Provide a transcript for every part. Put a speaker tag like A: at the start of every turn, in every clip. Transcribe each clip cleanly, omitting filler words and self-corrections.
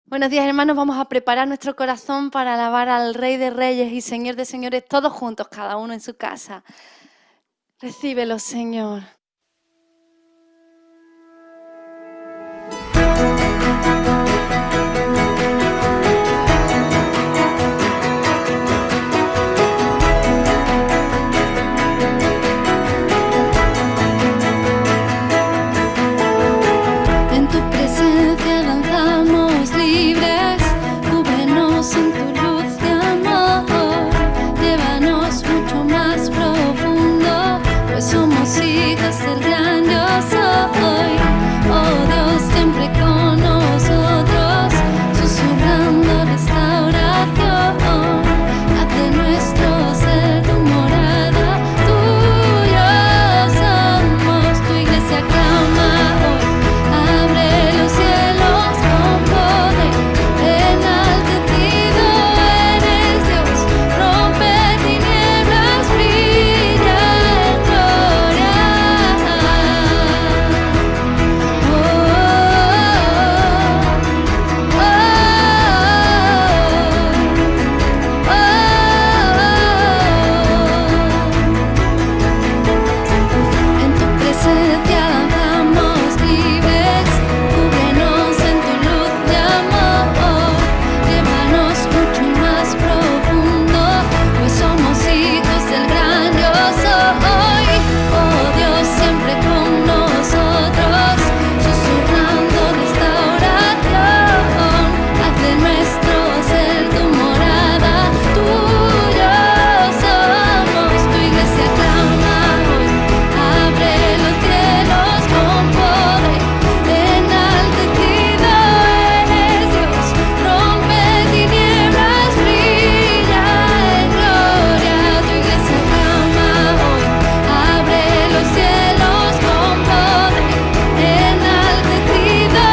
A: Buenos días, hermanos. Vamos a preparar nuestro corazón para alabar al Rey de Reyes y Señor de Señores, todos juntos, cada uno en su casa. Recíbelo, Señor. En tu presencia danzamos libres, cúbrenos en tu luz de amor, llévanos mucho más profundo, pues somos hijos del gran yo soy. Oh Dios, siempre con nosotros, susurrando restauración, haz de nuestro ser tu morada, tuyo somos, tu iglesia clama hoy. Abre los cielos con poder, enaltecido eres Dios, rompe tinieblas, brilla en gloria. En tu presencia danzamos libres, cúbrenos en tu luz de amor, llévanos mucho más profundo, pues somos hijos del gran yo soy. Oh Dios, siempre con nosotros, susurrando restauración, haz de nuestro ser tu morada, tuyo somos, tu iglesia clama hoy. Abre los cielos con poder, enaltecido eres Dios, rompe tinieblas, brilla en gloria. Tu iglesia clama hoy. Abre los cielos con poder, enaltecido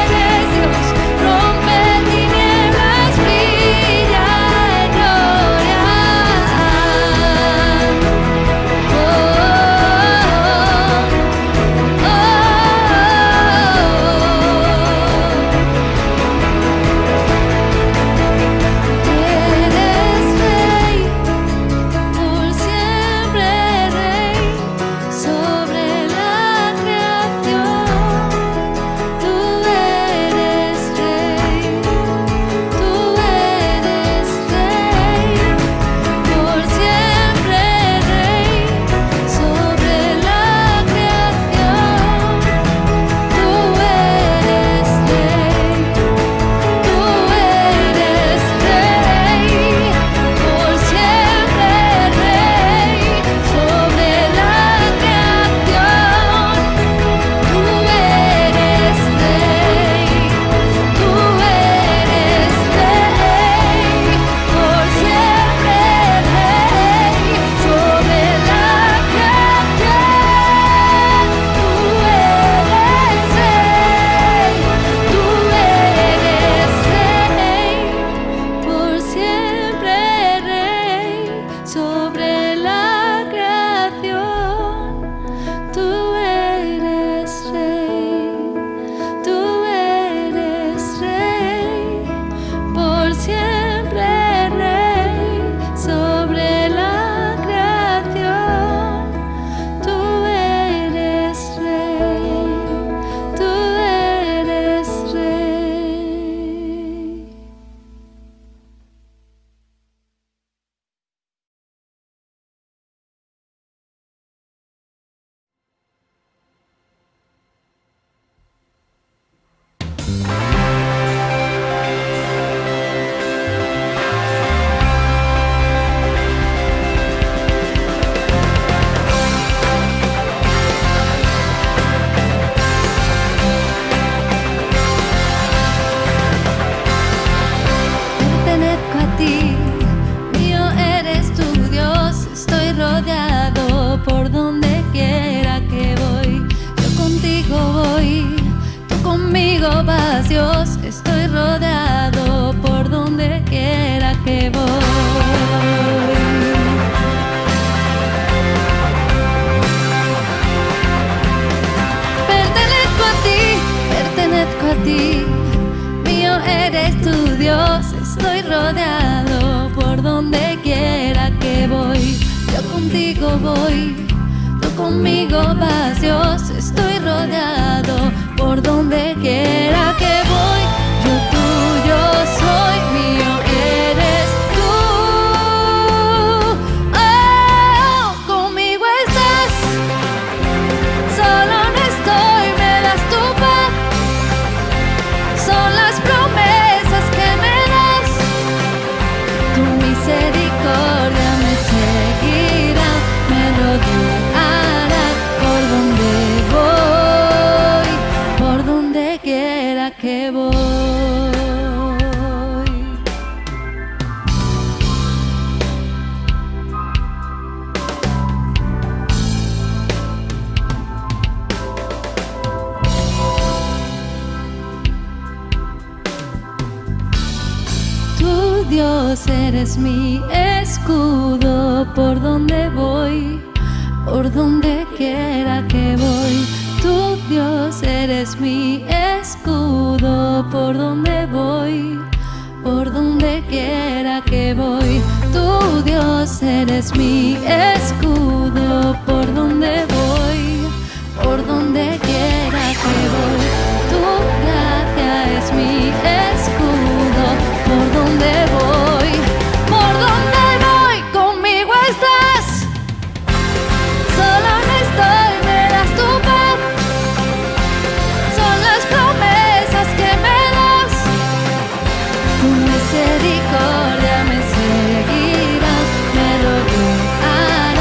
A: eres Dios, rompe tinieblas, brilla en gloria. Eres rey, por siempre rey, sobre la creación. Tú eres rey, tú eres rey, por siempre rey, sobre la creación. Tú eres rey, tú eres rey, por siempre rey, sobre la creación. Tú eres rey, tú eres rey, por siempre rey, sobre la creación. Tú eres rey, tú eres rey, por siempre rey, sobre la creación. Tú eres rey, tú eres rey, por siempre rey, sobre la creación. Tú eres rey, tú eres rey. Pertenezco a ti, mío eres tu Dios, estoy rodeado por donde quiera que voy. Yo contigo voy, tú conmigo vas, yo contigo voy, tú conmigo vas, Dios, estoy rodeado por donde quiera que voy. Yo tuyo soy, mío eres tú. Oh, conmigo estás, solo no estoy, me das tu paz. Son las promesas que me das, tu misericordia me seguirá, me rodeará por donde voy, por donde quiera que voy. Tu Dios eres mi escudo, por donde voy, por donde quiera que voy. Tu Dios eres mi escudo, por donde voy, por donde quiera que voy. Tu Dios eres mi escudo, por donde voy, por donde quiera que voy. Tu gracia es mi escudo, por donde voy, conmigo estás. Solo no estoy, me das tu paz. Son las promesas que me das, tu misericordia me seguirá, me rodeará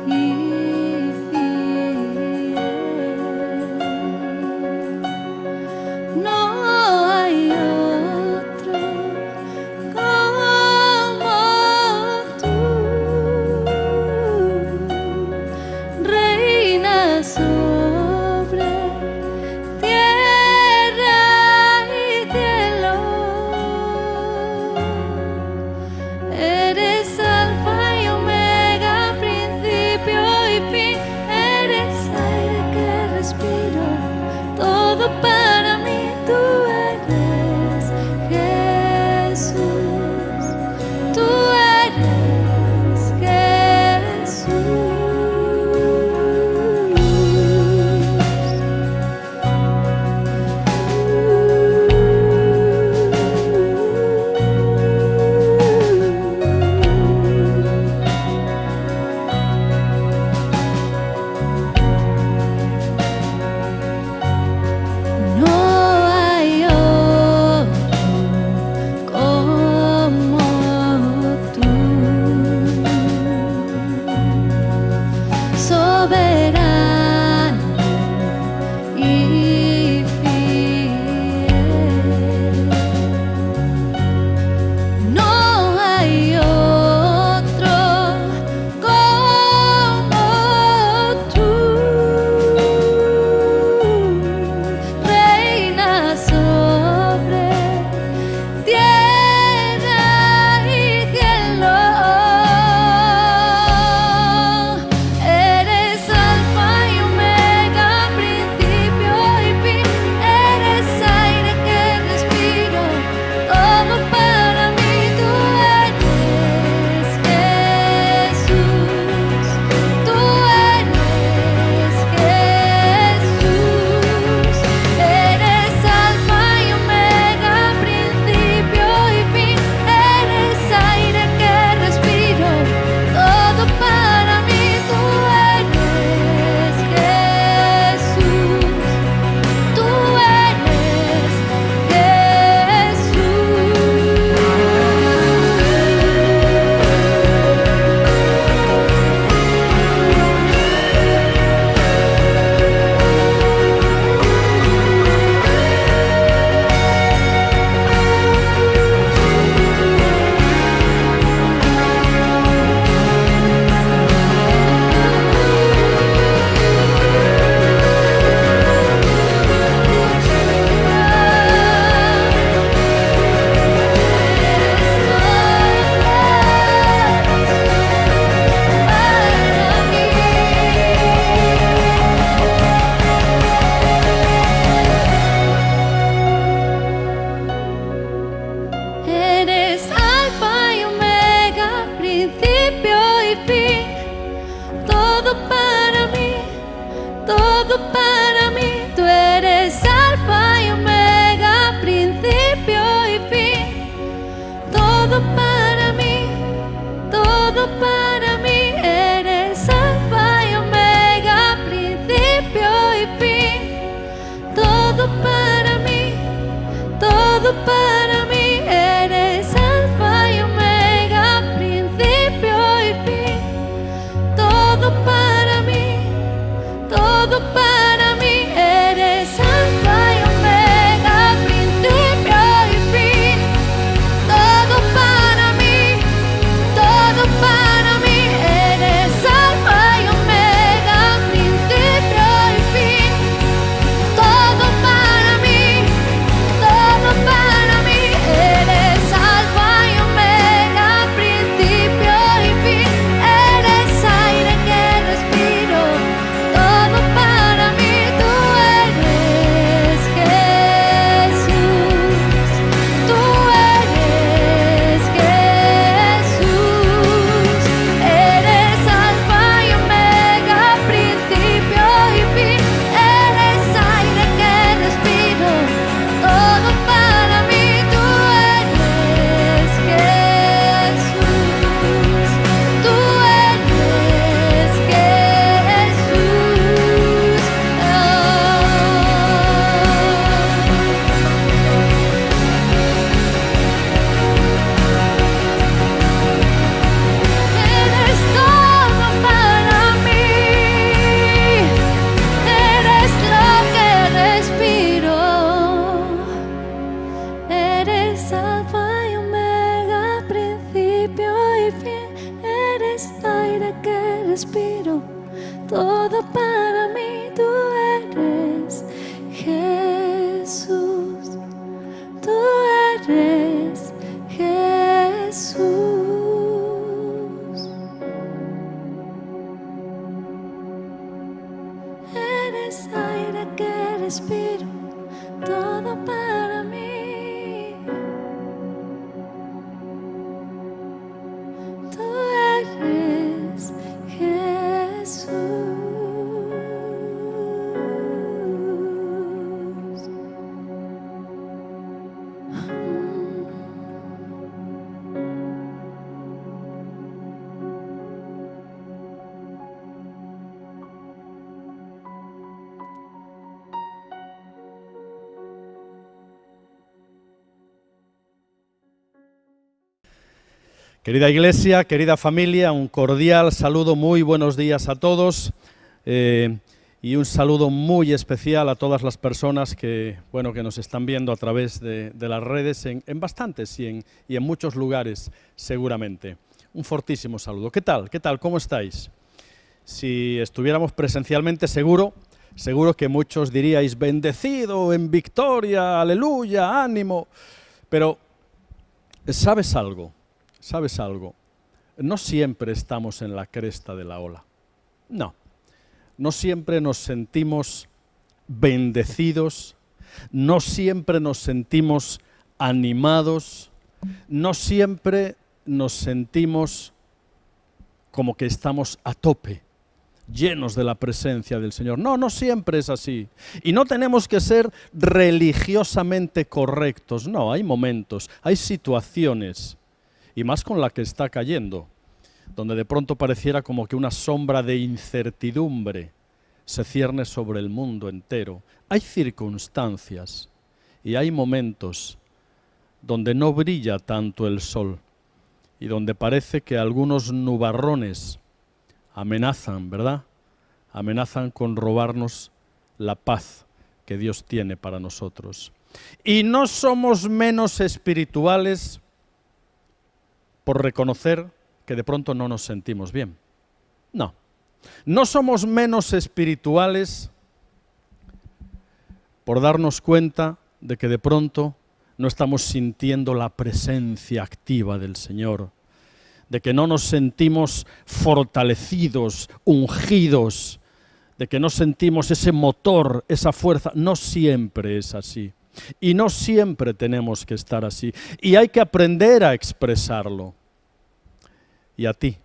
A: y fiel. No hay otro como tú. Reinas sobre tierra y cielo. Eres Alfa todo para mí tú eres, Jesús, tú eres, Jesús. Eres aire que respiro, todo para mí. Tú eres Jesús.
B: Querida Iglesia, querida familia, un cordial saludo, muy buenos días a todos y un saludo muy especial a todas las personas que nos están viendo a través de las redes en bastantes y en muchos lugares seguramente. Un fortísimo saludo. ¿Qué tal? ¿Qué tal? ¿Cómo estáis? Si estuviéramos presencialmente seguro que muchos diríais bendecido, en victoria, aleluya, ánimo, pero ¿sabes algo? ¿Sabes algo? No siempre estamos en la cresta de la ola. No siempre nos sentimos bendecidos, no siempre nos sentimos animados, no siempre nos sentimos como que estamos a tope, llenos de la presencia del Señor. No siempre es así. Y no tenemos que ser religiosamente correctos. No, hay momentos, hay situaciones, y más con la que está cayendo, donde de pronto pareciera como que una sombra de incertidumbre se cierne sobre el mundo entero. Hay circunstancias y hay momentos donde no brilla tanto el sol y donde parece que algunos nubarrones amenazan, ¿verdad? Amenazan con robarnos la paz que Dios tiene para nosotros. Y no somos menos espirituales por reconocer que de pronto no nos sentimos bien. No somos menos espirituales por darnos cuenta de que de pronto no estamos sintiendo la presencia activa del Señor, de que no nos sentimos fortalecidos, ungidos, de que no sentimos ese motor, esa fuerza. No siempre es así. Y no siempre tenemos que estar así. Y hay que aprender a expresarlo. Y a ti,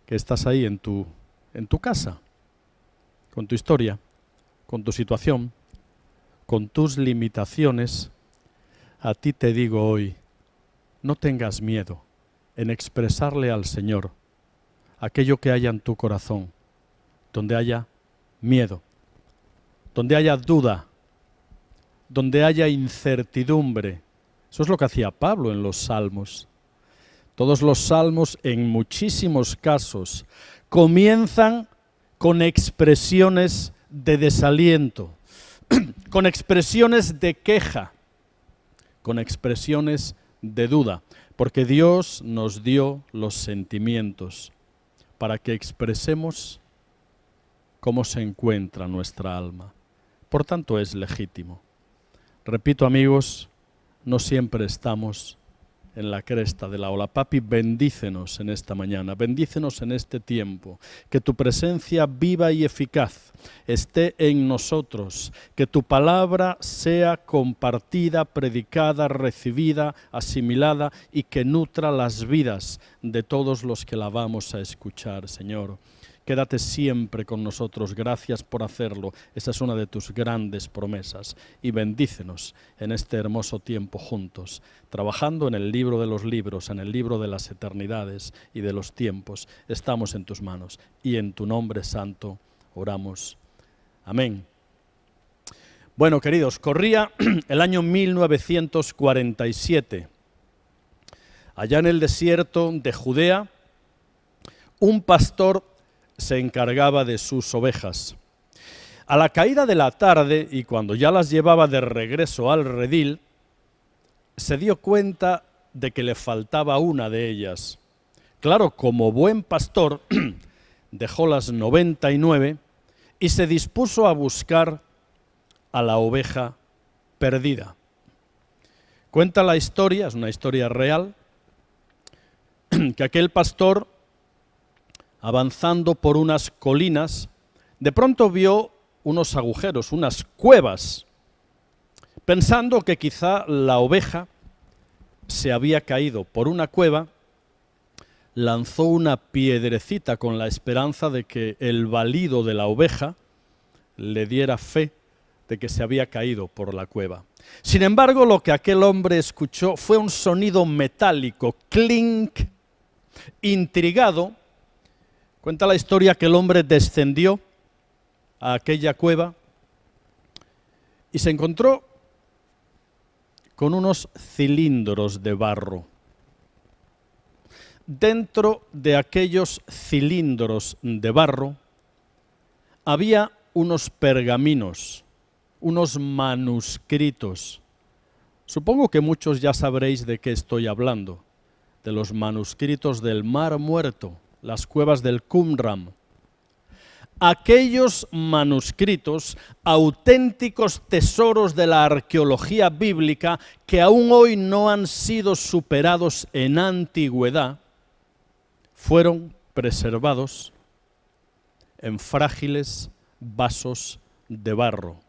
B: que estás ahí en tu casa, con tu historia, con tu situación, con tus limitaciones, a ti te digo hoy, no tengas miedo en expresarle al Señor aquello que haya en tu corazón, donde haya miedo, donde haya duda, donde haya incertidumbre. Eso es lo que hacía Pablo en los Salmos. Todos los salmos, en muchísimos casos, comienzan con expresiones de desaliento, con expresiones de queja, con expresiones de duda, porque Dios nos dio los sentimientos para que expresemos cómo se encuentra nuestra alma. Por tanto, es legítimo. Repito, amigos, no siempre estamos en la cresta de la ola. Papi, bendícenos en esta mañana, bendícenos en este tiempo, que tu presencia viva y eficaz esté en nosotros, que tu palabra sea compartida, predicada, recibida, asimilada y que nutra las vidas de todos los que la vamos a escuchar, Señor. Quédate siempre con nosotros, gracias por hacerlo, esa es una de tus grandes promesas, y bendícenos en este hermoso tiempo juntos, trabajando en el libro de los libros, en el libro de las eternidades y de los tiempos. Estamos en tus manos y en tu nombre santo oramos. Amén. Bueno, queridos, corría el año 1947. Allá en el desierto de Judea, un pastor se encargaba de sus ovejas. A la caída de la tarde, y cuando ya las llevaba de regreso al redil, se dio cuenta de que le faltaba una de ellas. Claro, como buen pastor, dejó las 99 y se dispuso a buscar a la oveja perdida. Cuenta la historia, es una historia real, que aquel pastor, avanzando por unas colinas, de pronto vio unos agujeros, unas cuevas, pensando que quizá la oveja se había caído por una cueva, lanzó una piedrecita con la esperanza de que el balido de la oveja le diera fe de que se había caído por la cueva. Sin embargo, lo que aquel hombre escuchó fue un sonido metálico, clink. Intrigado, cuenta la historia que el hombre descendió a aquella cueva y se encontró con unos cilindros de barro. Dentro de aquellos cilindros de barro había unos pergaminos, unos manuscritos. Supongo que muchos ya sabréis de qué estoy hablando, de los manuscritos del Mar Muerto, las cuevas del Qumran. Aquellos manuscritos, auténticos tesoros de la arqueología bíblica que aún hoy no han sido superados en antigüedad, fueron preservados en frágiles vasos de barro.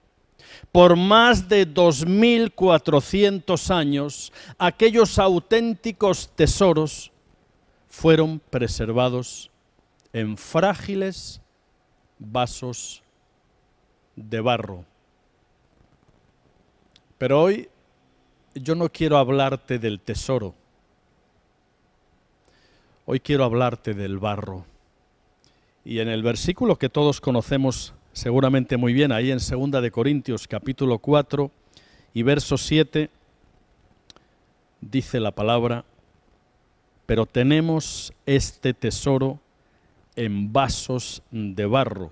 B: Por más de 2400 años, aquellos auténticos tesoros fueron preservados en frágiles vasos de barro. Pero hoy yo no quiero hablarte del tesoro. Hoy quiero hablarte del barro. Y en el versículo que todos conocemos seguramente muy bien, ahí en 2 de Corintios capítulo 4 y verso 7, dice la palabra: pero tenemos este tesoro en vasos de barro,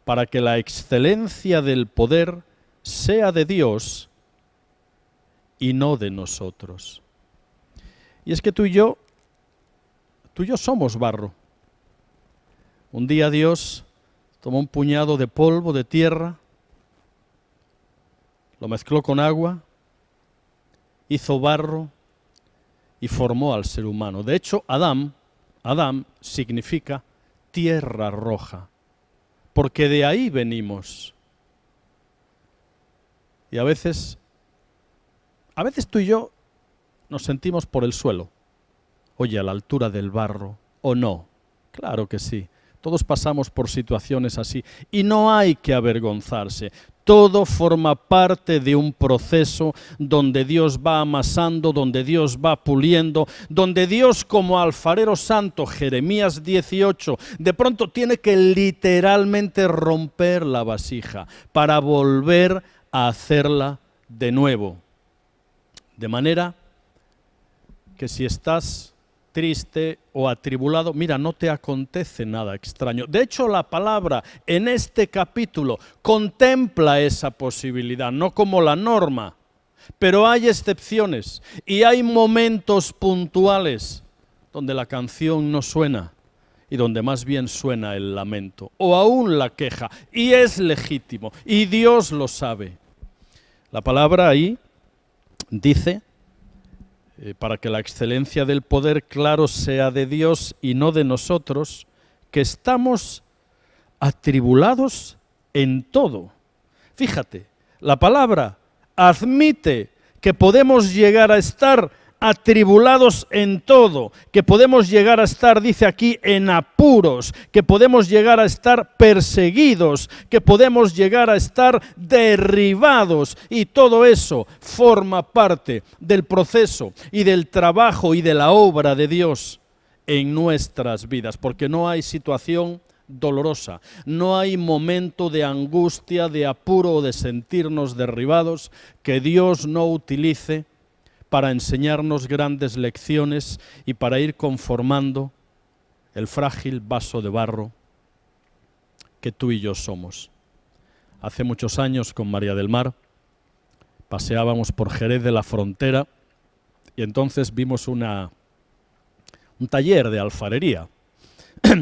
B: para que la excelencia del poder sea de Dios y no de nosotros. Y es que tú y yo somos barro. Un día Dios tomó un puñado de polvo, de tierra, lo mezcló con agua, hizo barro y formó al ser humano. De hecho, Adán significa tierra roja, porque de ahí venimos. Y a veces tú y yo nos sentimos por el suelo. Oye, a la altura del barro, ¿o no? Claro que sí. Todos pasamos por situaciones así y no hay que avergonzarse. Todo forma parte de un proceso donde Dios va amasando, donde Dios va puliendo, donde Dios, como alfarero santo, Jeremías 18, de pronto tiene que literalmente romper la vasija para volver a hacerla de nuevo. De manera que si estás triste o atribulado, mira, no te acontece nada extraño. De hecho, la palabra en este capítulo contempla esa posibilidad, no como la norma, pero hay excepciones y hay momentos puntuales donde la canción no suena y donde más bien suena el lamento o aún la queja, y es legítimo y Dios lo sabe. La palabra ahí dice: para que la excelencia del poder, claro, sea de Dios y no de nosotros, que estamos atribulados en todo. Fíjate, la palabra admite que podemos llegar a estar atribulados en todo, que podemos llegar a estar, dice aquí, en apuros, que podemos llegar a estar perseguidos, que podemos llegar a estar derribados, y todo eso forma parte del proceso y del trabajo y de la obra de Dios en nuestras vidas, porque no hay situación dolorosa, no hay momento de angustia, de apuro o de sentirnos derribados que Dios no utilice para enseñarnos grandes lecciones y para ir conformando el frágil vaso de barro que tú y yo somos. Hace muchos años, con María del Mar, paseábamos por Jerez de la Frontera y entonces vimos un taller de alfarería.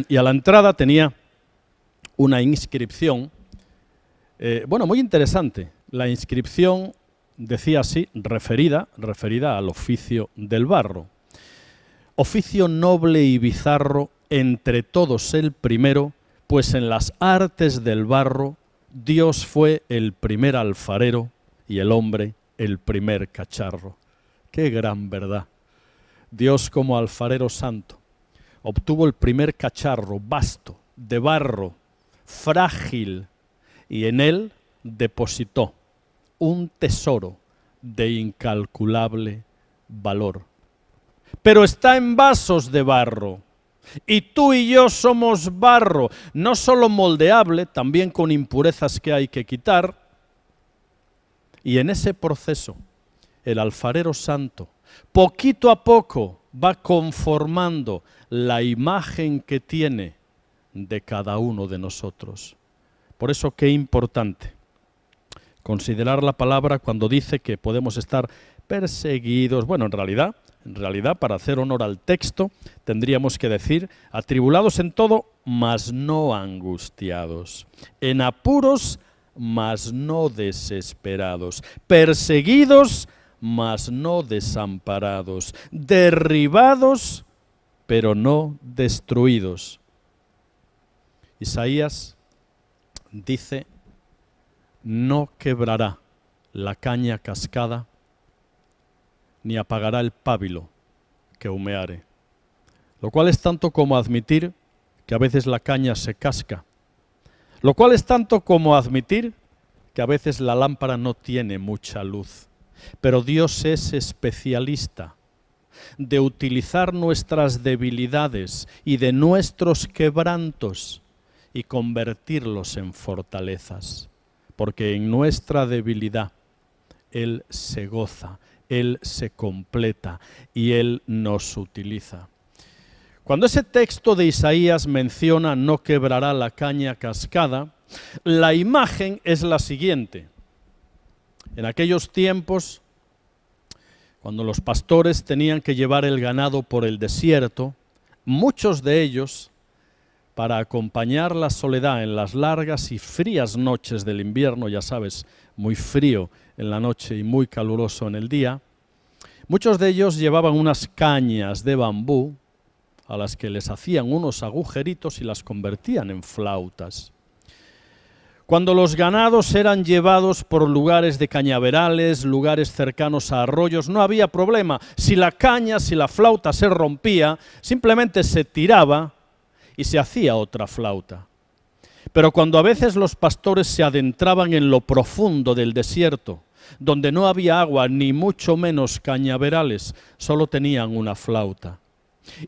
B: y a la entrada tenía una inscripción, muy interesante. La inscripción decía así, referida al oficio del barro. Oficio noble y bizarro, entre todos el primero, pues en las artes del barro Dios fue el primer alfarero y el hombre el primer cacharro. ¡Qué gran verdad! Dios como alfarero santo obtuvo el primer cacharro vasto, de barro, frágil, y en él depositó un tesoro de incalculable valor. Pero está en vasos de barro, y tú y yo somos barro, no solo moldeable, también con impurezas que hay que quitar. Y en ese proceso, el alfarero santo, poquito a poco, va conformando la imagen que tiene de cada uno de nosotros. Por eso, qué importante considerar la palabra cuando dice que podemos estar perseguidos. Bueno, en realidad, para hacer honor al texto, tendríamos que decir, atribulados en todo, mas no angustiados, en apuros, mas no desesperados, perseguidos, mas no desamparados, derribados, pero no destruidos. Isaías dice, no quebrará la caña cascada, ni apagará el pábilo que humeare. Lo cual es tanto como admitir que a veces la caña se casca. Lo cual es tanto como admitir que a veces la lámpara no tiene mucha luz. Pero Dios es especialista de utilizar nuestras debilidades y de nuestros quebrantos y convertirlos en fortalezas. Porque en nuestra debilidad Él se goza, Él se completa y Él nos utiliza. Cuando ese texto de Isaías menciona no quebrará la caña cascada, la imagen es la siguiente. En aquellos tiempos, cuando los pastores tenían que llevar el ganado por el desierto, muchos de ellos, para acompañar la soledad en las largas y frías noches del invierno, ya sabes, muy frío en la noche y muy caluroso en el día, muchos de ellos llevaban unas cañas de bambú a las que les hacían unos agujeritos y las convertían en flautas. Cuando los ganados eran llevados por lugares de cañaverales, lugares cercanos a arroyos, no había problema. Si la caña, si la flauta se rompía, simplemente se tiraba y se hacía otra flauta. Pero cuando a veces los pastores se adentraban en lo profundo del desierto, donde no había agua ni mucho menos cañaverales, solo tenían una flauta.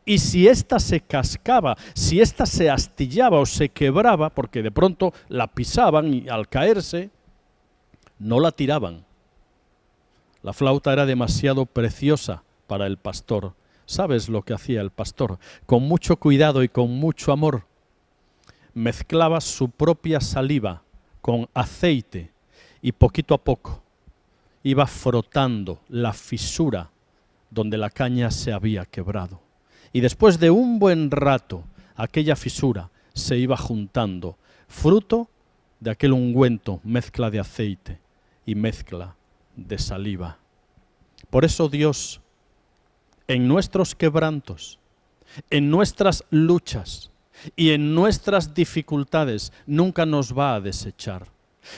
B: Y si ésta se cascaba, si ésta se astillaba o se quebraba, porque de pronto la pisaban y al caerse, no la tiraban. La flauta era demasiado preciosa para el pastor. ¿Sabes lo que hacía el pastor? Con mucho cuidado y con mucho amor, mezclaba su propia saliva con aceite y poquito a poco iba frotando la fisura donde la caña se había quebrado. Y después de un buen rato, aquella fisura se iba juntando, fruto de aquel ungüento, mezcla de aceite y mezcla de saliva. Por eso Dios, en nuestros quebrantos, en nuestras luchas y en nuestras dificultades, nunca nos va a desechar.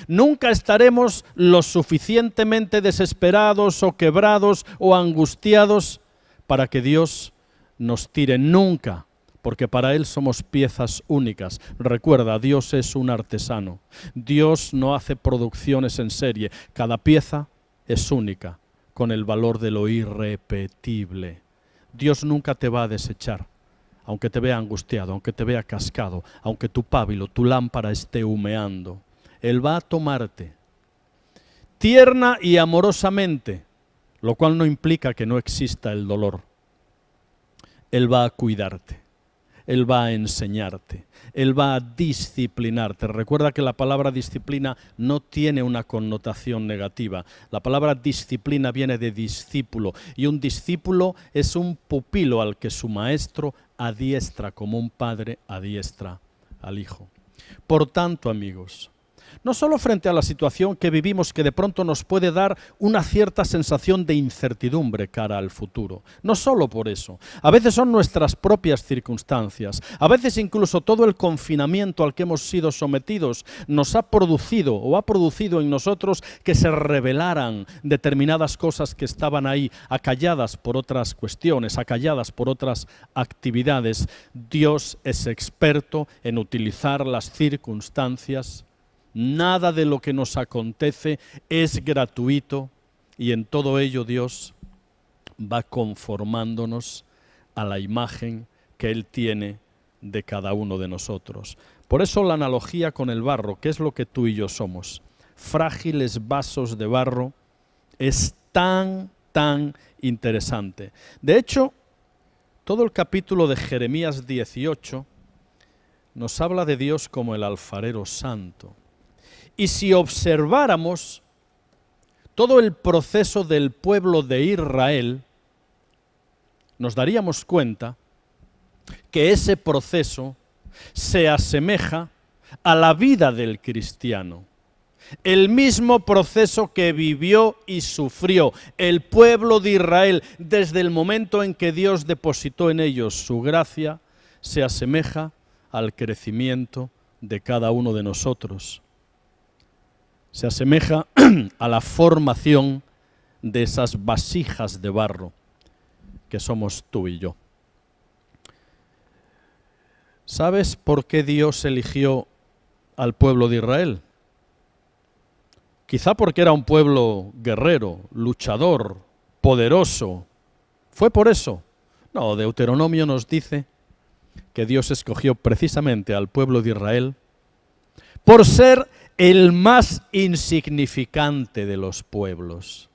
B: Nunca estaremos lo suficientemente desesperados o quebrados o angustiados para que Dios nos tire, nunca, porque para Él somos piezas únicas. Recuerda, Dios es un artesano. Dios no hace producciones en serie. Cada pieza es única, con el valor de lo irrepetible. Dios nunca te va a desechar, aunque te vea angustiado, aunque te vea cascado, aunque tu pábilo, tu lámpara esté humeando. Él va a tomarte tierna y amorosamente, lo cual no implica que no exista el dolor. Él va a cuidarte, Él va a enseñarte, Él va a disciplinarte. Recuerda que la palabra disciplina no tiene una connotación negativa. La palabra disciplina viene de discípulo, y un discípulo es un pupilo al que su maestro adiestra como un padre adiestra al hijo. Por tanto, amigos, no solo frente a la situación que vivimos, que de pronto nos puede dar una cierta sensación de incertidumbre cara al futuro, no solo por eso, a veces son nuestras propias circunstancias, a veces incluso todo el confinamiento al que hemos sido sometidos nos ha producido o ha producido en nosotros que se revelaran determinadas cosas que estaban ahí, acalladas por otras cuestiones, acalladas por otras actividades. Dios es experto en utilizar las circunstancias. Nada de lo que nos acontece es gratuito y en todo ello Dios va conformándonos a la imagen que Él tiene de cada uno de nosotros. Por eso la analogía con el barro, que es lo que tú y yo somos, frágiles vasos de barro, es tan interesante. De hecho, todo el capítulo de Jeremías 18 nos habla de Dios como el alfarero santo. Y si observáramos todo el proceso del pueblo de Israel, nos daríamos cuenta que ese proceso se asemeja a la vida del cristiano. El mismo proceso que vivió y sufrió el pueblo de Israel desde el momento en que Dios depositó en ellos su gracia, se asemeja al crecimiento de cada uno de nosotros. Se asemeja a la formación de esas vasijas de barro que somos tú y yo. ¿Sabes por qué Dios eligió al pueblo de Israel? Quizá porque era un pueblo guerrero, luchador, poderoso. ¿Fue por eso? No, Deuteronomio nos dice que Dios escogió precisamente al pueblo de Israel por ser el más insignificante de los pueblos.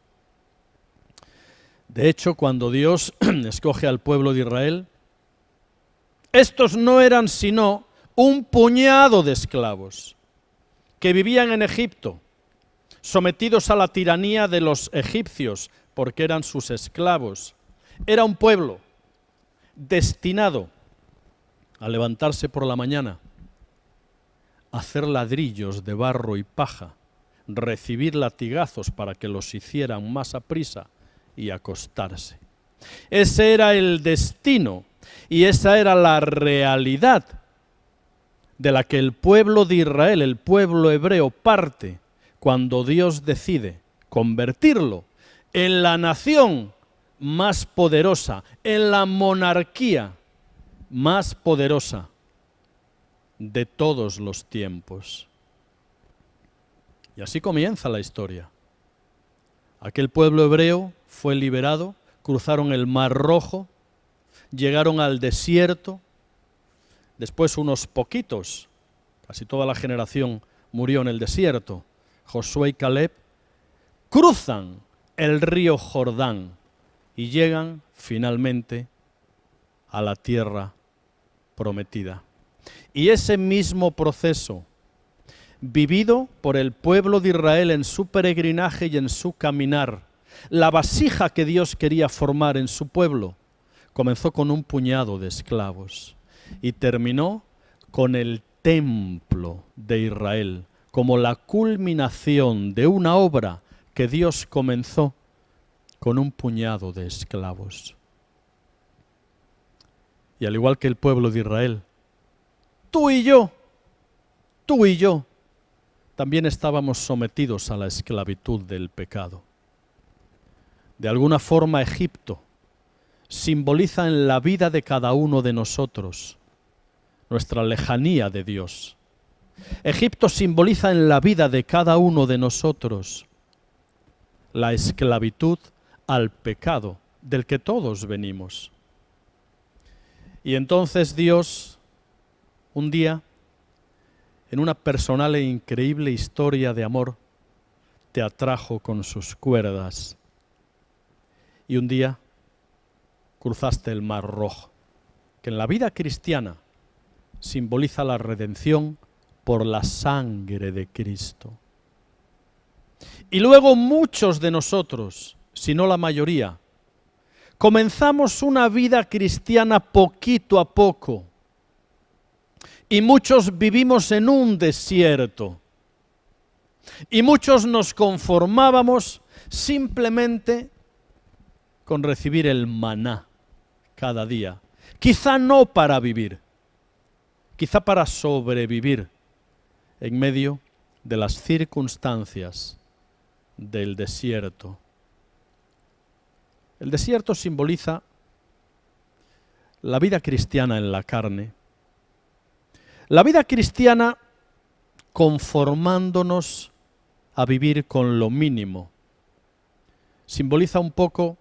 B: De hecho, cuando Dios escoge al pueblo de Israel, estos no eran sino un puñado de esclavos que vivían en Egipto, sometidos a la tiranía de los egipcios, porque eran sus esclavos. Era un pueblo destinado a levantarse por la mañana, hacer ladrillos de barro y paja, recibir latigazos para que los hicieran más aprisa y acostarse. Ese era el destino y esa era la realidad de la que el pueblo de Israel, el pueblo hebreo, parte cuando Dios decide convertirlo en la nación más poderosa, en la monarquía más poderosa de todos los tiempos. Y así comienza la historia. Aquel pueblo hebreo fue liberado, cruzaron el Mar Rojo, llegaron al desierto, después unos poquitos, casi toda la generación murió en el desierto, Josué y Caleb, cruzan el río Jordán y llegan finalmente a la tierra prometida. Y ese mismo proceso, vivido por el pueblo de Israel en su peregrinaje y en su caminar, la vasija que Dios quería formar en su pueblo, comenzó con un puñado de esclavos y terminó con el templo de Israel, como la culminación de una obra que Dios comenzó con un puñado de esclavos. Y al igual que el pueblo de Israel, tú y yo, también estábamos sometidos a la esclavitud del pecado. De alguna forma, Egipto simboliza en la vida de cada uno de nosotros nuestra lejanía de Dios. Egipto simboliza en la vida de cada uno de nosotros la esclavitud al pecado del que todos venimos. Y entonces Dios, un día, en una personal e increíble historia de amor, te atrajo con sus cuerdas. Y un día cruzaste el Mar Rojo, que en la vida cristiana simboliza la redención por la sangre de Cristo. Y luego muchos de nosotros, si no la mayoría, Comenzamos una vida cristiana poquito a poco y muchos vivimos en un desierto y muchos nos conformábamos simplemente con recibir el maná cada día. Quizá no para vivir, quizá para sobrevivir en medio de las circunstancias del desierto. El desierto simboliza la vida cristiana en la carne. La vida cristiana conformándonos a vivir con lo mínimo. Simboliza un poco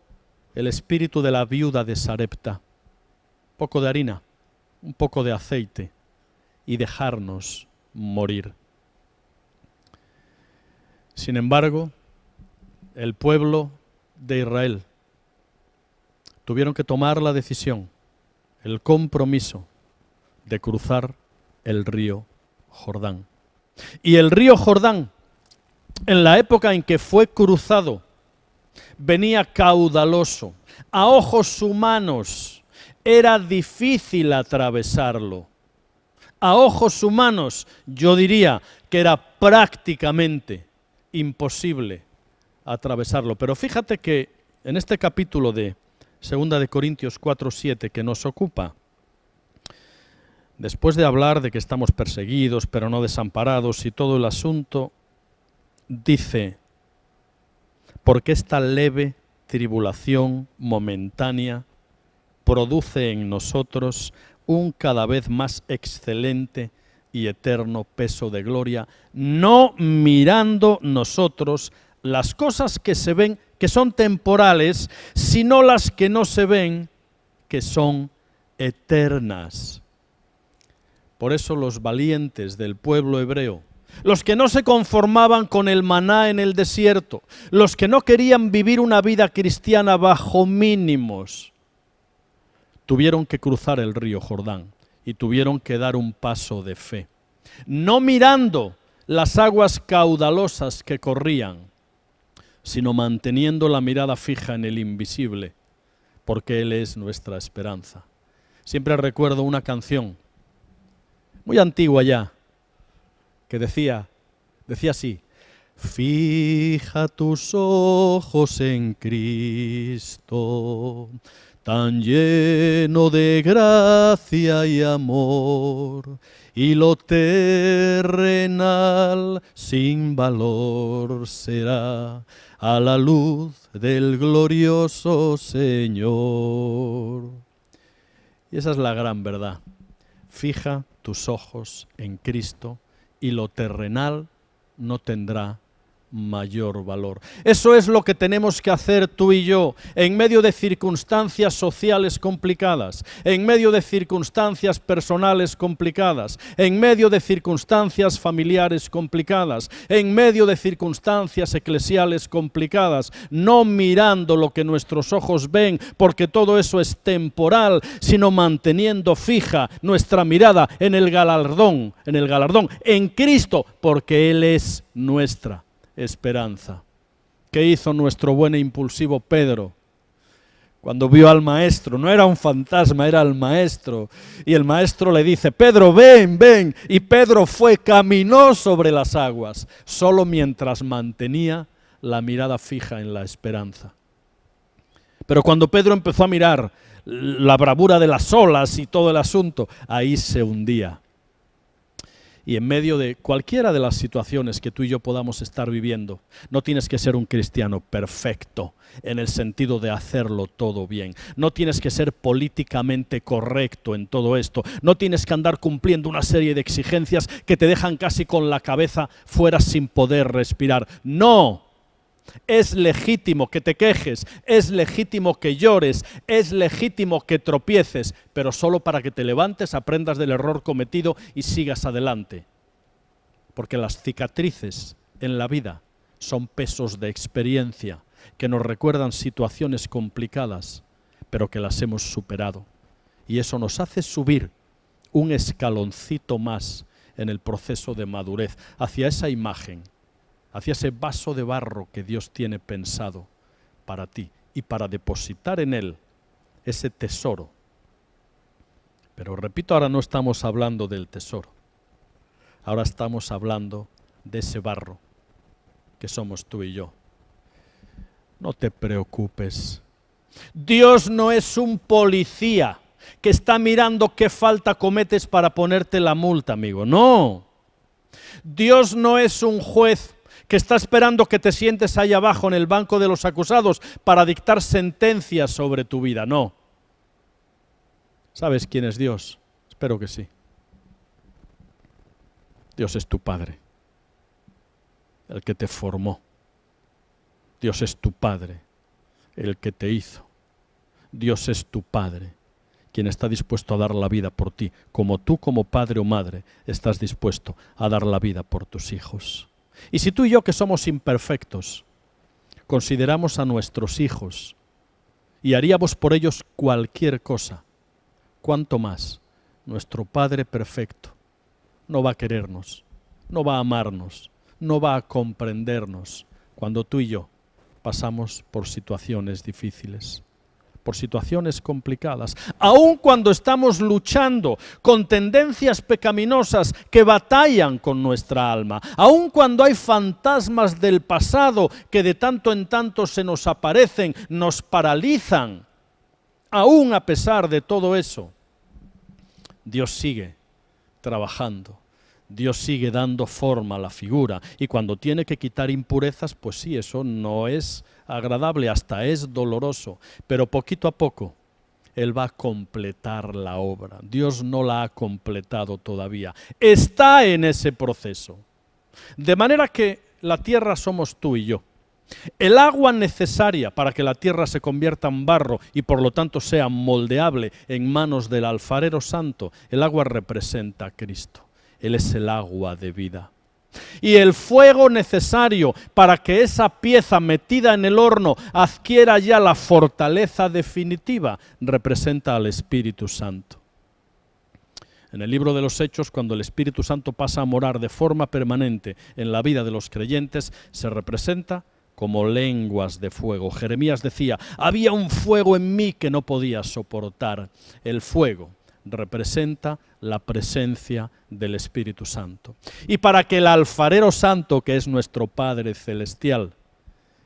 B: el espíritu de la viuda de Sarepta. Un poco de harina, un poco de aceite y dejarnos morir. Sin embargo, el pueblo de Israel tuvieron que tomar la decisión, el compromiso de cruzar el río Jordán. Y el río Jordán, en la época en que fue cruzado, venía caudaloso. A ojos humanos era difícil atravesarlo. A ojos humanos yo diría que era prácticamente imposible atravesarlo. Pero fíjate que en este capítulo de 2 de Corintios 4:7 que nos ocupa, después de hablar de que estamos perseguidos pero no desamparados y todo el asunto, dice: porque esta leve tribulación momentánea produce en nosotros un cada vez más excelente y eterno peso de gloria, no mirando nosotros las cosas que se ven, que son temporales, sino las que no se ven, que son eternas. Por eso los valientes del pueblo hebreo, los que no se conformaban con el maná en el desierto, los que no querían vivir una vida cristiana bajo mínimos, tuvieron que cruzar el río Jordán y tuvieron que dar un paso de fe, no mirando las aguas caudalosas que corrían, sino manteniendo la mirada fija en el invisible, porque Él es nuestra esperanza. Siempre recuerdo una canción, muy antigua ya, que decía así: fija tus ojos en Cristo, tan lleno de gracia y amor, y lo terrenal sin valor será a la luz del glorioso Señor. Y esa es la gran verdad. Fija tus ojos en Cristo y lo terrenal no tendrá mayor valor. Eso es lo que tenemos que hacer tú y yo en medio de circunstancias sociales complicadas, en medio de circunstancias personales complicadas, en medio de circunstancias familiares complicadas, en medio de circunstancias eclesiales complicadas, no mirando lo que nuestros ojos ven, porque todo eso es temporal, sino manteniendo fija nuestra mirada en el galardón, en Cristo, porque Él es nuestra esperanza. ¿Qué hizo nuestro buen e impulsivo Pedro cuando vio al maestro? No era un fantasma, era el maestro. Y el maestro le dice: Pedro, ven, ven. Y Pedro caminó sobre las aguas, solo mientras mantenía la mirada fija en la esperanza. Pero cuando Pedro empezó a mirar la bravura de las olas y todo el asunto, ahí se hundía. Y en medio de cualquiera de las situaciones que tú y yo podamos estar viviendo, no tienes que ser un cristiano perfecto en el sentido de hacerlo todo bien. No tienes que ser políticamente correcto en todo esto. No tienes que andar cumpliendo una serie de exigencias que te dejan casi con la cabeza fuera sin poder respirar. No. Es legítimo que te quejes, es legítimo que llores, es legítimo que tropieces, pero solo para que te levantes, aprendas del error cometido y sigas adelante. Porque las cicatrices en la vida son pesos de experiencia que nos recuerdan situaciones complicadas, pero que las hemos superado. Y eso nos hace subir un escaloncito más en el proceso de madurez hacia esa imagen, hacia ese vaso de barro que Dios tiene pensado para ti y para depositar en él ese tesoro. Pero repito, ahora no estamos hablando del tesoro. Ahora estamos hablando de ese barro que somos tú y yo. No te preocupes. Dios no es un policía que está mirando qué falta cometes para ponerte la multa, amigo. No. Dios no es un juez que está esperando que te sientes ahí abajo en el banco de los acusados para dictar sentencias sobre tu vida. No. ¿Sabes quién es Dios? Espero que sí. Dios es tu Padre, el que te formó. Dios es tu Padre, el que te hizo. Dios es tu Padre, quien está dispuesto a dar la vida por ti, como tú como padre o madre estás dispuesto a dar la vida por tus hijos. Y si tú y yo, que somos imperfectos, consideramos a nuestros hijos y haríamos por ellos cualquier cosa, ¿cuánto más nuestro Padre perfecto no va a querernos, no va a amarnos, no va a comprendernos cuando tú y yo pasamos por situaciones difíciles, por situaciones complicadas, aun cuando estamos luchando con tendencias pecaminosas que batallan con nuestra alma, aun cuando hay fantasmas del pasado que de tanto en tanto se nos aparecen, nos paralizan, aun a pesar de todo eso, Dios sigue trabajando. Dios sigue dando forma a la figura y cuando tiene que quitar impurezas, pues sí, eso no es agradable, hasta es doloroso, pero poquito a poco Él va a completar la obra. Dios no la ha completado todavía, está en ese proceso. De manera que la tierra somos tú y yo. El agua necesaria para que la tierra se convierta en barro y por lo tanto sea moldeable en manos del alfarero santo, el agua representa a Cristo. Él es el agua de vida. Y el fuego necesario para que esa pieza metida en el horno adquiera ya la fortaleza definitiva representa al Espíritu Santo. En el libro de los Hechos, cuando el Espíritu Santo pasa a morar de forma permanente en la vida de los creyentes, se representa como lenguas de fuego. Jeremías decía, había un fuego en mí que no podía soportar. El fuego representa la presencia del Espíritu Santo. Y para que el alfarero santo, que es nuestro Padre celestial,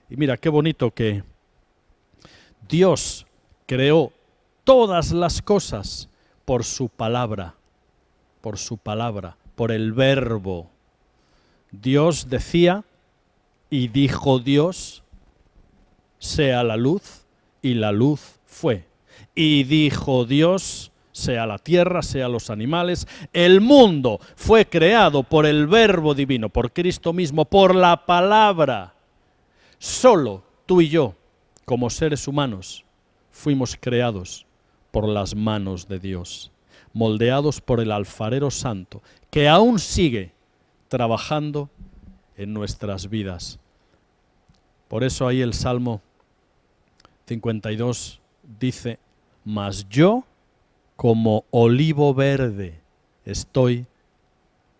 B: y mira qué bonito que Dios creó todas las cosas por su palabra, por el verbo. Dios decía, y dijo Dios, sea la luz, y la luz fue. Y dijo Dios, sea la tierra, sea los animales. El mundo fue creado por el verbo divino, por Cristo mismo, por la palabra. Solo tú y yo, como seres humanos, fuimos creados por las manos de Dios, moldeados por el alfarero santo, que aún sigue trabajando en nuestras vidas. Por eso ahí el Salmo 52 dice, mas yo como olivo verde estoy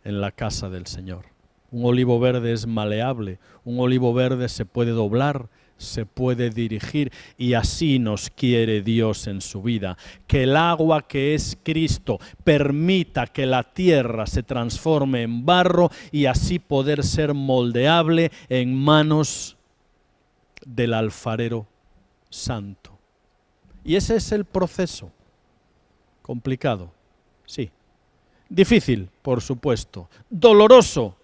B: en la casa del Señor. Un olivo verde es maleable, un olivo verde se puede doblar, se puede dirigir y así nos quiere Dios en su vida. Que el agua que es Cristo permita que la tierra se transforme en barro y así poder ser moldeable en manos del alfarero santo. Y ese es el proceso. Complicado, sí. Difícil, por supuesto. Doloroso,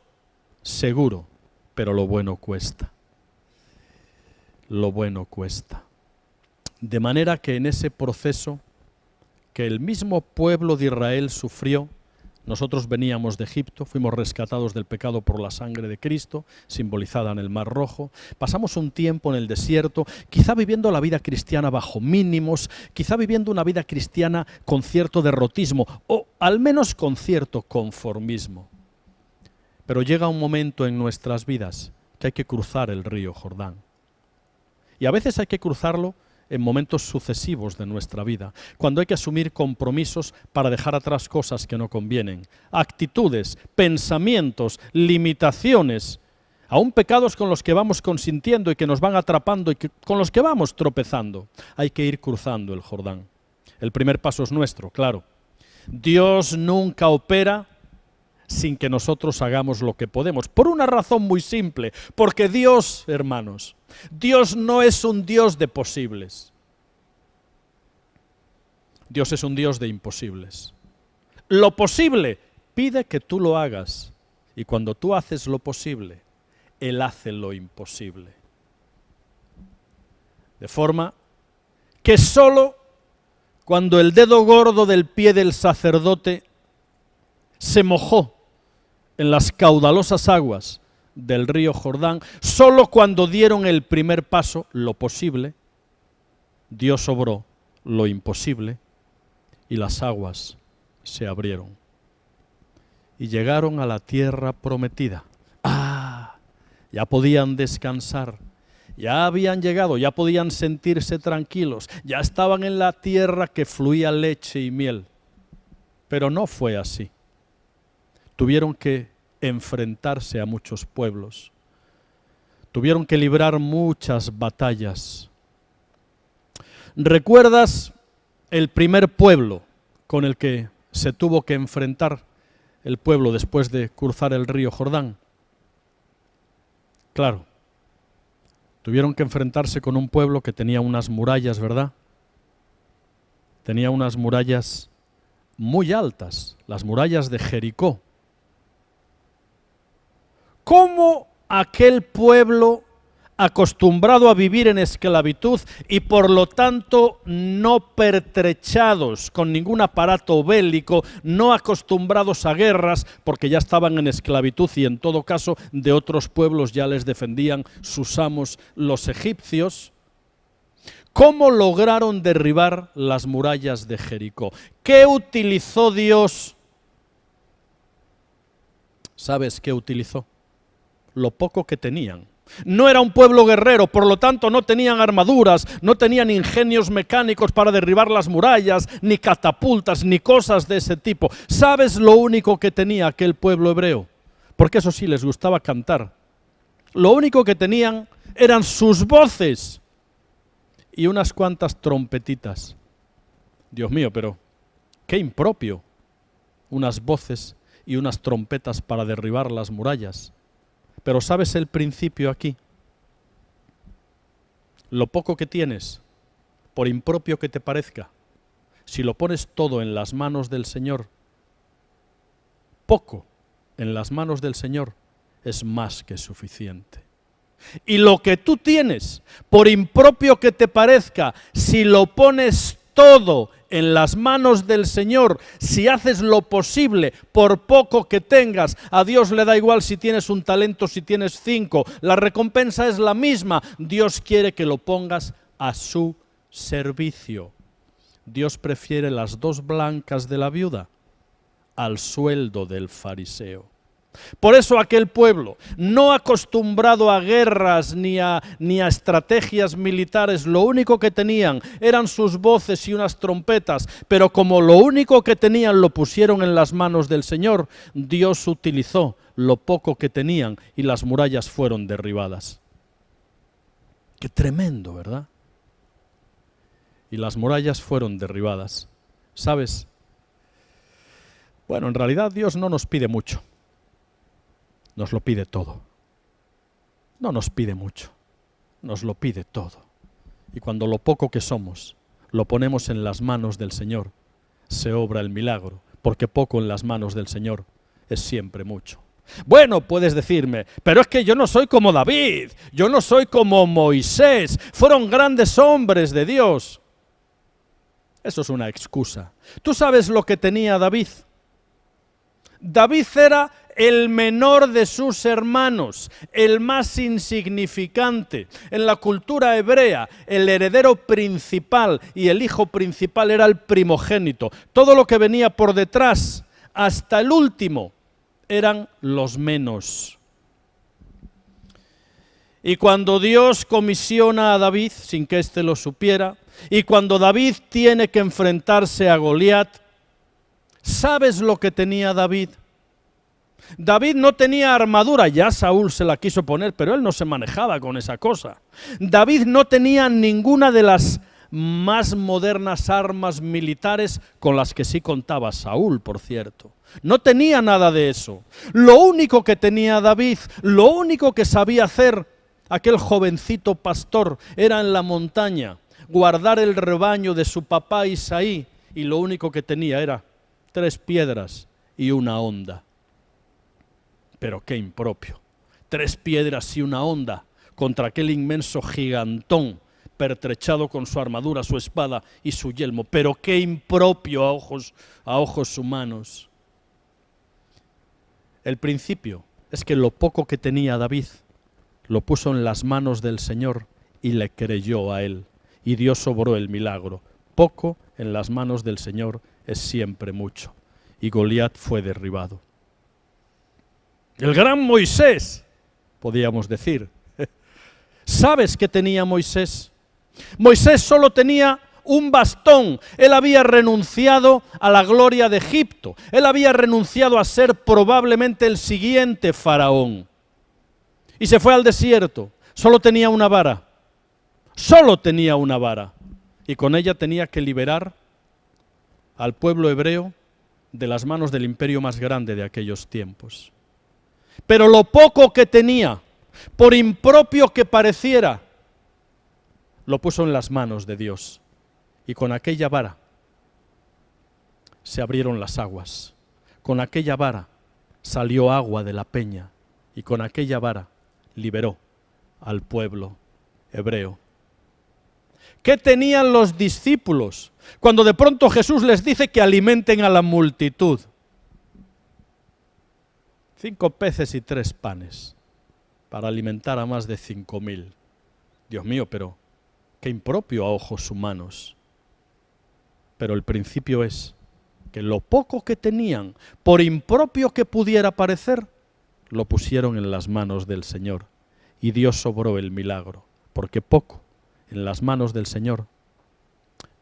B: seguro, pero lo bueno cuesta. Lo bueno cuesta. De manera que en ese proceso que el mismo pueblo de Israel sufrió, nosotros veníamos de Egipto, fuimos rescatados del pecado por la sangre de Cristo, simbolizada en el Mar Rojo. Pasamos un tiempo en el desierto, quizá viviendo la vida cristiana bajo mínimos, quizá viviendo una vida cristiana con cierto derrotismo, o al menos con cierto conformismo. Pero llega un momento en nuestras vidas que hay que cruzar el río Jordán. Y a veces hay que cruzarlo en momentos sucesivos de nuestra vida, cuando hay que asumir compromisos para dejar atrás cosas que no convienen, actitudes, pensamientos, limitaciones. Aún pecados con los que vamos consintiendo y que nos van atrapando y con los que vamos tropezando. Hay que ir cruzando el Jordán. El primer paso es nuestro, claro. Dios nunca opera sin que nosotros hagamos lo que podemos. Por una razón muy simple. Porque Dios, hermanos, Dios no es un Dios de posibles. Dios es un Dios de imposibles. Lo posible pide que tú lo hagas. Y cuando tú haces lo posible, Él hace lo imposible. De forma que solo cuando el dedo gordo del pie del sacerdote se mojó en las caudalosas aguas del río Jordán, solo cuando dieron el primer paso, lo posible, Dios obró lo imposible y las aguas se abrieron. Y llegaron a la tierra prometida. Ya podían descansar, ya habían llegado, ya podían sentirse tranquilos, ya estaban en la tierra que fluía leche y miel. Pero no fue así. Tuvieron que enfrentarse a muchos pueblos, tuvieron que librar muchas batallas. ¿Recuerdas el primer pueblo con el que se tuvo que enfrentar el pueblo después de cruzar el río Jordán? Claro, tuvieron que enfrentarse con un pueblo que tenía unas murallas, ¿verdad? Tenía unas murallas muy altas, las murallas de Jericó. ¿Cómo aquel pueblo, acostumbrado a vivir en esclavitud y por lo tanto no pertrechados con ningún aparato bélico, no acostumbrados a guerras porque ya estaban en esclavitud y en todo caso de otros pueblos ya les defendían sus amos los egipcios? ¿Cómo lograron derribar las murallas de Jericó? ¿Qué utilizó Dios? ¿Sabes qué utilizó? Lo poco que tenían. No era un pueblo guerrero, por lo tanto no tenían armaduras, no tenían ingenios mecánicos para derribar las murallas, ni catapultas, ni cosas de ese tipo. ¿Sabes lo único que tenía aquel pueblo hebreo? Porque eso sí, les gustaba cantar. Lo único que tenían eran sus voces y unas cuantas trompetitas. Dios mío, pero qué impropio. Unas voces y unas trompetas para derribar las murallas. Pero ¿sabes el principio aquí? Lo poco que tienes, por impropio que te parezca, si lo pones todo en las manos del Señor, poco en las manos del Señor es más que suficiente. Y lo que tú tienes, por impropio que te parezca, si lo pones todo en las manos del Señor, si haces lo posible, por poco que tengas, a Dios le da igual si tienes un talento, si tienes 5, la recompensa es la misma. Dios quiere que lo pongas a su servicio. Dios prefiere las 2 blancas de la viuda al sueldo del fariseo. Por eso aquel pueblo, no acostumbrado a guerras ni a estrategias militares, lo único que tenían eran sus voces y unas trompetas, pero como lo único que tenían lo pusieron en las manos del Señor, Dios utilizó lo poco que tenían y las murallas fueron derribadas. Qué tremendo, ¿verdad? Y las murallas fueron derribadas. ¿Sabes? Bueno, en realidad Dios no nos pide mucho. Nos lo pide todo. No nos pide mucho, nos lo pide todo. Y cuando lo poco que somos lo ponemos en las manos del Señor, se obra el milagro, porque poco en las manos del Señor es siempre mucho. Bueno, puedes decirme, pero es que yo no soy como David, yo no soy como Moisés, fueron grandes hombres de Dios. Eso es una excusa. ¿Tú sabes lo que tenía David? David era el menor de sus hermanos, el más insignificante. En la cultura hebrea, el heredero principal y el hijo principal era el primogénito. Todo lo que venía por detrás, hasta el último, eran los menos. Y cuando Dios comisiona a David, sin que éste lo supiera, y cuando David tiene que enfrentarse a Goliat, ¿sabes lo que tenía David? David no tenía armadura, ya Saúl se la quiso poner, pero él no se manejaba con esa cosa. David no tenía ninguna de las más modernas armas militares con las que sí contaba Saúl, por cierto. No tenía nada de eso. Lo único que tenía David, lo único que sabía hacer aquel jovencito pastor era en la montaña, guardar el rebaño de su papá Isaí, y lo único que tenía era 3 piedras y una honda. Pero qué impropio, 3 piedras y una honda contra aquel inmenso gigantón pertrechado con su armadura, su espada y su yelmo. Pero qué impropio a ojos humanos. El principio es que lo poco que tenía David lo puso en las manos del Señor y le creyó a él. Y Dios obró el milagro. Poco en las manos del Señor es siempre mucho. Y Goliat fue derribado. El gran Moisés, podíamos decir. ¿Sabes qué tenía Moisés? Moisés solo tenía un bastón. Él había renunciado a la gloria de Egipto. Él había renunciado a ser probablemente el siguiente faraón. Y se fue al desierto. Solo tenía una vara. Solo tenía una vara. Y con ella tenía que liberar al pueblo hebreo de las manos del imperio más grande de aquellos tiempos. Pero lo poco que tenía, por impropio que pareciera, lo puso en las manos de Dios. Y con aquella vara se abrieron las aguas. Con aquella vara salió agua de la peña. Y con aquella vara liberó al pueblo hebreo. ¿Qué tenían los discípulos cuando de pronto Jesús les dice que alimenten a la multitud? 5 peces y 3 panes para alimentar a más de 5.000. Dios mío, pero qué impropio a ojos humanos. Pero el principio es que lo poco que tenían, por impropio que pudiera parecer, lo pusieron en las manos del Señor. Y Dios obró el milagro, porque poco en las manos del Señor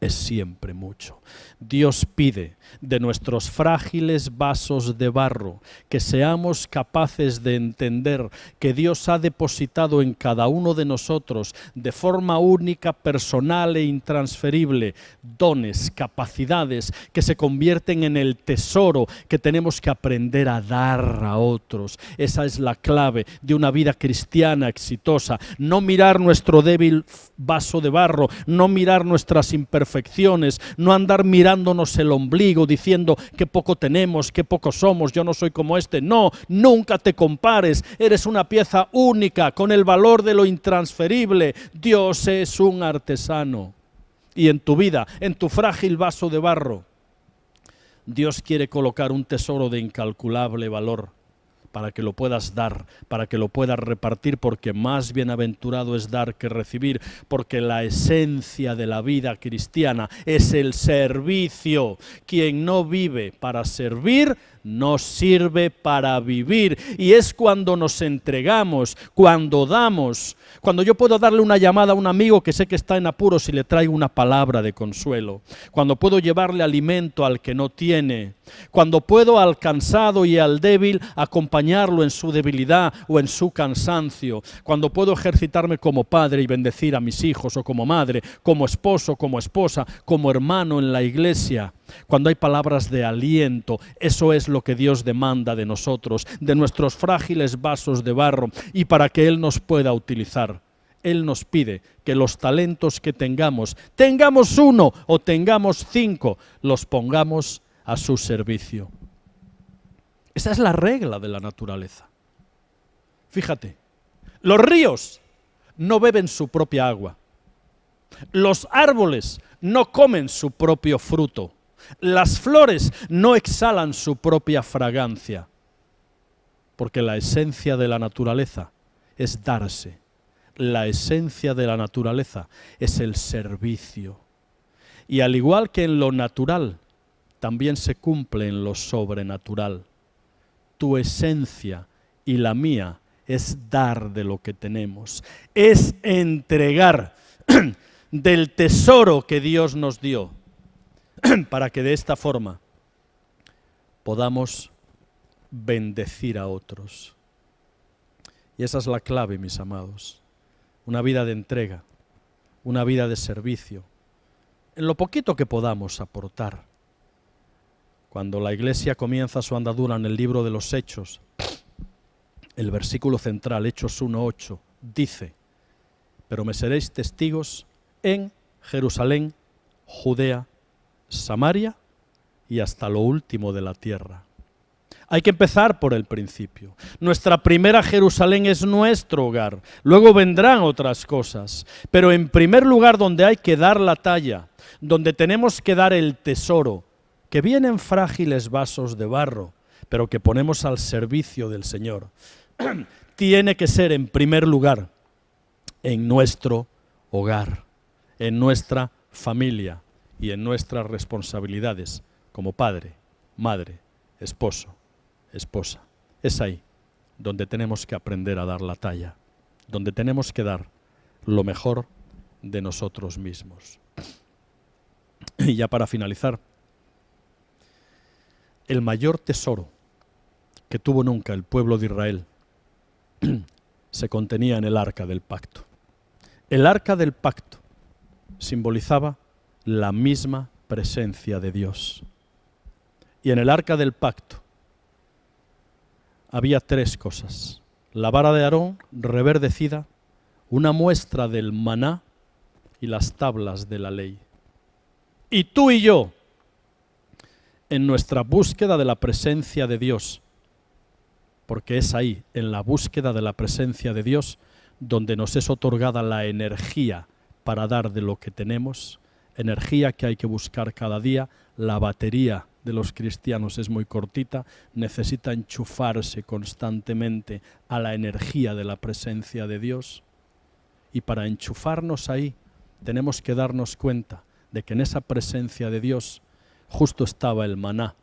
B: es siempre mucho. Dios pide de nuestros frágiles vasos de barro que seamos capaces de entender que Dios ha depositado en cada uno de nosotros de forma única, personal e intransferible dones, capacidades que se convierten en el tesoro que tenemos que aprender a dar a otros. Esa es la clave de una vida cristiana exitosa. No mirar nuestro débil vaso de barro, no mirar nuestras imperfecciones, no andar mirándonos el ombligo diciendo qué poco tenemos, qué poco somos, yo no soy como este. No, nunca te compares, eres una pieza única con el valor de lo intransferible. Dios es un artesano. Y en tu vida, en tu frágil vaso de barro, Dios quiere colocar un tesoro de incalculable valor para que lo puedas dar, para que lo puedas repartir, porque más bienaventurado es dar que recibir, porque la esencia de la vida cristiana es el servicio. Quien no vive para servir, no sirve para vivir. Y es cuando nos entregamos, cuando damos, cuando yo puedo darle una llamada a un amigo que sé que está en apuros y le traigo una palabra de consuelo, cuando puedo llevarle alimento al que no tiene, cuando puedo al cansado y al débil acompañarlo en su debilidad o en su cansancio, cuando puedo ejercitarme como padre y bendecir a mis hijos, o como madre, como esposo, como esposa, como hermano en la iglesia, cuando hay palabras de aliento. Eso es lo que Dios demanda de nosotros, de nuestros frágiles vasos de barro, y para que Él nos pueda utilizar. Él nos pide que los talentos que tengamos 1 o tengamos 5, los pongamos a su servicio. Esa es la regla de la naturaleza. Fíjate, los ríos no beben su propia agua. Los árboles no comen su propio fruto. Las flores no exhalan su propia fragancia. Porque la esencia de la naturaleza es darse. La esencia de la naturaleza es el servicio. Y al igual que en lo natural, también se cumple en lo sobrenatural. Tu esencia y la mía es dar de lo que tenemos, es entregar del tesoro que Dios nos dio, para que de esta forma podamos bendecir a otros. Y esa es la clave, mis amados. Una vida de entrega, una vida de servicio, en lo poquito que podamos aportar. Cuando la Iglesia comienza su andadura en el libro de los Hechos, el versículo central, Hechos 1:8, dice: pero me seréis testigos en Jerusalén, Judea, Samaria y hasta lo último de la tierra. Hay que empezar por el principio. Nuestra primera Jerusalén es nuestro hogar. Luego vendrán otras cosas. Pero en primer lugar, donde hay que dar la talla, donde tenemos que dar el tesoro, que vienen frágiles vasos de barro, pero que ponemos al servicio del Señor, tiene que ser en primer lugar en nuestro hogar, en nuestra familia y en nuestras responsabilidades como padre, madre, esposo, esposa. Es ahí donde tenemos que aprender a dar la talla, donde tenemos que dar lo mejor de nosotros mismos. Y ya para finalizar, el mayor tesoro que tuvo nunca el pueblo de Israel se contenía en el arca del pacto. El arca del pacto simbolizaba la misma presencia de Dios. Y en el arca del pacto había tres cosas: la vara de Aarón reverdecida, una muestra del maná y las tablas de la ley. Y tú y yo, en nuestra búsqueda de la presencia de Dios, porque es ahí, en la búsqueda de la presencia de Dios, donde nos es otorgada la energía para dar de lo que tenemos, energía que hay que buscar cada día. La batería de los cristianos es muy cortita, necesita enchufarse constantemente a la energía de la presencia de Dios. Y para enchufarnos ahí, tenemos que darnos cuenta de que en esa presencia de Dios justo estaba el maná,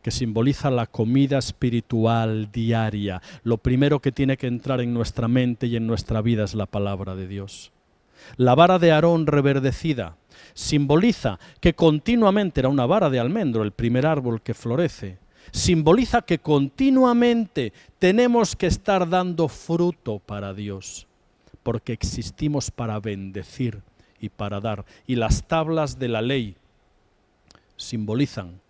B: que simboliza la comida espiritual diaria. Lo primero que tiene que entrar en nuestra mente y en nuestra vida es la palabra de Dios. La vara de Aarón reverdecida simboliza que continuamente, era una vara de almendro, el primer árbol que florece, simboliza que continuamente tenemos que estar dando fruto para Dios, porque existimos para bendecir y para dar. Y las tablas de la ley simbolizan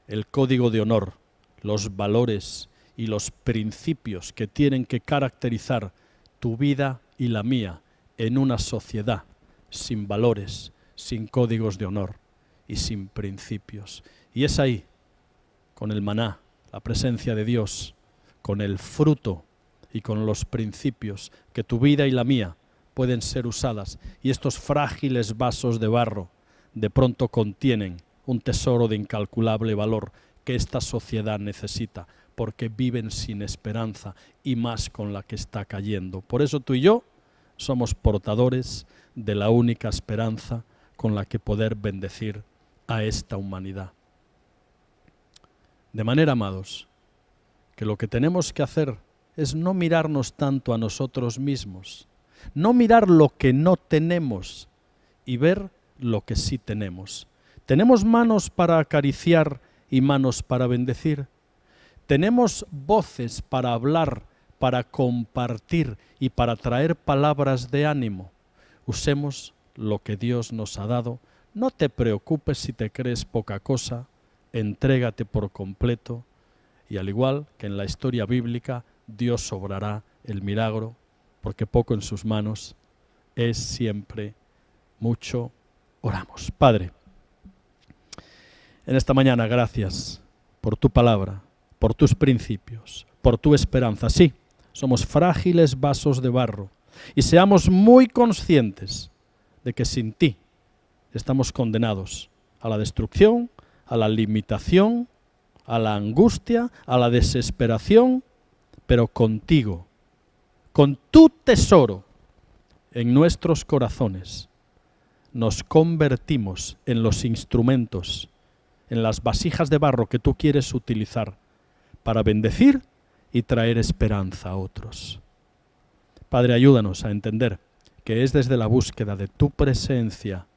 B: el código de honor, los valores y los principios que tienen que caracterizar tu vida y la mía en una sociedad sin valores, sin códigos de honor y sin principios. Y es ahí, con el maná, la presencia de Dios, con el fruto y con los principios, que tu vida y la mía pueden ser usadas. Y estos frágiles vasos de barro de pronto contienen un tesoro de incalculable valor que esta sociedad necesita, porque viven sin esperanza y más con la que está cayendo. Por eso tú y yo somos portadores de la única esperanza con la que poder bendecir a esta humanidad. De manera, amados, que lo que tenemos que hacer es no mirarnos tanto a nosotros mismos, no mirar lo que no tenemos y ver lo que sí tenemos. ¿Tenemos manos para acariciar y manos para bendecir? ¿Tenemos voces para hablar, para compartir y para traer palabras de ánimo? Usemos lo que Dios nos ha dado. No te preocupes si te crees poca cosa, entrégate por completo y al igual que en la historia bíblica, Dios obrará el milagro, porque poco en sus manos es siempre mucho. Oramos. Padre, en esta mañana, gracias por tu palabra, por tus principios, por tu esperanza. Sí, somos frágiles vasos de barro y seamos muy conscientes de que sin ti estamos condenados a la destrucción, a la limitación, a la angustia, a la desesperación, pero contigo, con tu tesoro en nuestros corazones, nos convertimos en los instrumentos, en las vasijas de barro que tú quieres utilizar para bendecir y traer esperanza a otros. Padre, ayúdanos a entender que es desde la búsqueda de tu presencia,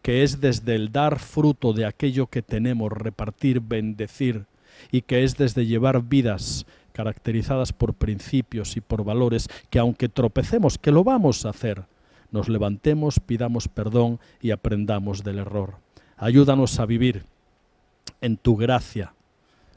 B: que es desde el dar fruto de aquello que tenemos, repartir, bendecir, y que es desde llevar vidas caracterizadas por principios y por valores que aunque tropecemos, que lo vamos a hacer, nos levantemos, pidamos perdón y aprendamos del error. Ayúdanos a vivir en tu gracia,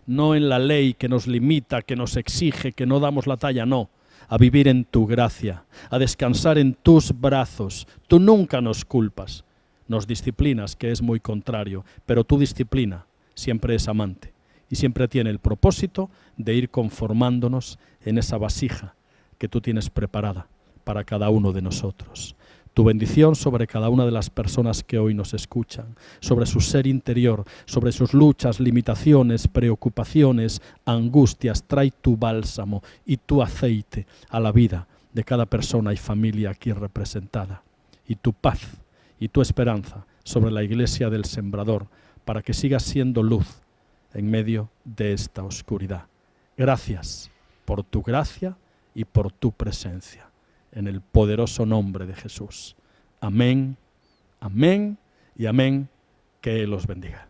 B: no en la ley que nos limita, que nos exige, que no damos la talla, no. A vivir en tu gracia, a descansar en tus brazos. Tú nunca nos culpas, nos disciplinas, que es muy contrario, pero tu disciplina siempre es amante y siempre tiene el propósito de ir conformándonos en esa vasija que tú tienes preparada para cada uno de nosotros. Tu bendición sobre cada una de las personas que hoy nos escuchan, sobre su ser interior, sobre sus luchas, limitaciones, preocupaciones, angustias. Trae tu bálsamo y tu aceite a la vida de cada persona y familia aquí representada. Y tu paz y tu esperanza sobre la iglesia del Sembrador, para que siga siendo luz en medio de esta oscuridad. Gracias por tu gracia y por tu presencia. En el poderoso nombre de Jesús. Amén, amén y amén. Que Él los bendiga.